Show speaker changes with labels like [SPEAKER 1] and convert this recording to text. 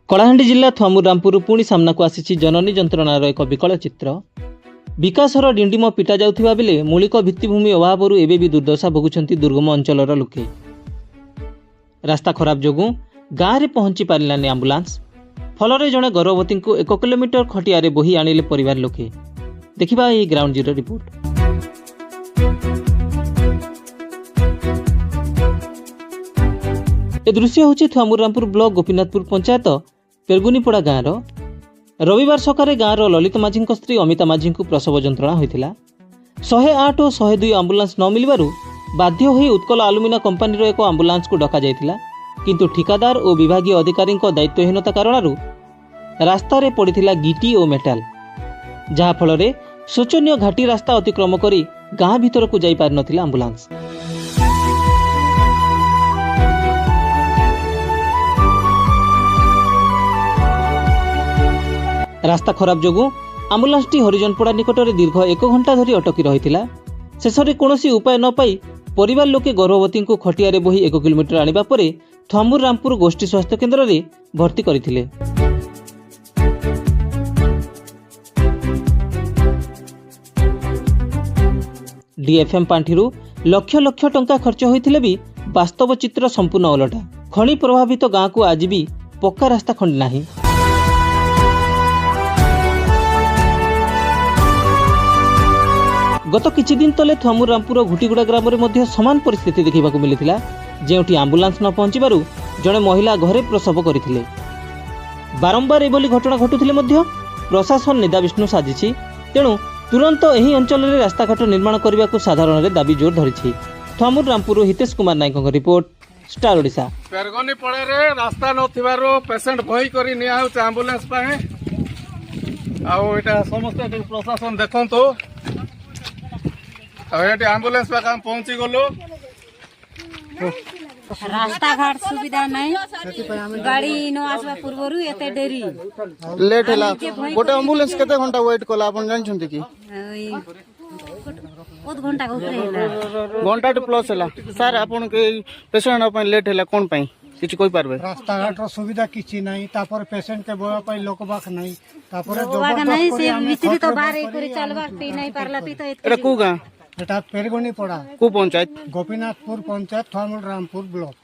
[SPEAKER 1] कलाहांडी जिला थुआमुरामपुर पुणी सामनाକୁ ଆସିଛି जननी ଯନ୍ତ୍ରଣାର ଏକ ବିକଳ ଚିତ୍ର। ବିକାଶର ଡିଣ୍ଡିମ ପିଟା ଯାଉଥିବା ବେଳେ ମୌଳିକ ଭିତ୍ତିଭୂମି ଅଭାବରୁ ଏବେ ବି ଦୁର୍ଦ୍ଦଶା ଭୋଗୁଛନ୍ତି ଦୁର୍ଗମ ଅଞ୍ଚଳର ଲୋକେ। ରାସ୍ତା ଖରାପ ଯୋଗୁଁ ଗାଁରେ ପହଞ୍ଚି ପାରିଲାନି ଆମ୍ବୁଲାନ୍ସ। ଫଳରେ ଜଣେ ଗର୍ଭବତୀଙ୍କୁ 1 କିଲୋମିଟର ଖଟିଆରେ ବୋହି ଆଣିଲେ ପରିବାର ଲୋକେ। ଦେଖିବା ଏହି ଗ୍ରାଉଣ୍ଡ ଜିରୋ ରିପୋର୍ଟ। ए दृश्य हूँ थुआमुरामपुर ब्लॉक गोपीनाथपुर पंचायत पेरगुनीपड़ा गाँव रविवार सकाळे गाँव ललित माझी स्त्री अमिता माझी को प्रसव जंत्रणा होता। 108 और 102 आंबुलांस न मिलबारु बाध्य होई उत्कल आलुमिना कंपानी एक आंबुलांस को डका जायतिला, किंतु ठिकादार और विभागीय अधिकारी दायित्वहीनता कारणरू रास्ता रे पड़िथिला गिटी और मेटाल, जहा फलरे शोचनीय घाटी रास्ता अतिक्रम करी गाँ भीतर को जाई पार नथिला आंबुलांस। रास्ता खराब जोगु आंबुलांसटी हरिजनपड़ा निकट में दीर्घ 1 घंटा धरी अटकी रही। शेष में कौन उपाय न पाई परिवार लोके गर्भवती को खटियारे बोही 1 किलोमीटर आनिबा परे थुआमुरामपुर गोष्ठी स्वास्थ्य केन्द्र में भर्ती करथिले। डीएफएम पांठिरू लक्ष लक्ष टंका खर्च होइथिले भी वास्तव चित्र संपूर्ण अलटा। खनि प्रभावित गाँ को आज भी पक्का रास्ता खंड नाही। गत किछि दिन तले थुआमुरामपुर घुटीगुड़ा ग्राम में समान परिस्थिति देखा मिलता, जेउठी आंबुलांस न पहुंचबारु जड़े महिला घरे प्रसव करथिले। बारंबार एभली घटना घटुथिले मध्य प्रशासन निदा विष्णु साजिछि। तेणु तुरंत एही अंचल में रास्ताघाट निर्माण करने को साधारण दाबी जोर धरिछि। थुआमुरामपुर हितेश कुमार नायक रिपोर्ट, स्टार ओडिशा।
[SPEAKER 2] पेरगनी पड़े रास्ता नथिबारु पेशेंट भई करी निया होछ एम्बुलेंस पाए आउ एटा समस्त प्रशासन देखंतो। एम्बुलेंस पाक हम पहुंची गलो।
[SPEAKER 3] रास्ता घाट सुविधा नहीं, गाड़ी न आसवा पूर्वरु एते देरी
[SPEAKER 4] लेट हला। गोटे एम्बुलेंस केते घंटा वेट कला अपन जान छथि कि?
[SPEAKER 3] बहुत घंटा ऊपर हैला,
[SPEAKER 4] घंटा टू प्लस हला। सर अपन के पेशेंट अपन लेट हला कोन पई किछ कोइ पारबे?
[SPEAKER 5] रास्ता घाट सुविधा किछि नहीं, तापर पेशेंट के बोवा पई लोक बाक नहीं, तापर
[SPEAKER 3] बाक नहीं से मिस्त्री तो बाहर करी चलबा पी नहीं पारला पी तो
[SPEAKER 4] एटा को गां?
[SPEAKER 5] एटा पेरगनी पड़ा
[SPEAKER 4] को पंचायत?
[SPEAKER 5] गोपीनाथपुर पंचायत थुआमुरामपुर ब्लॉक।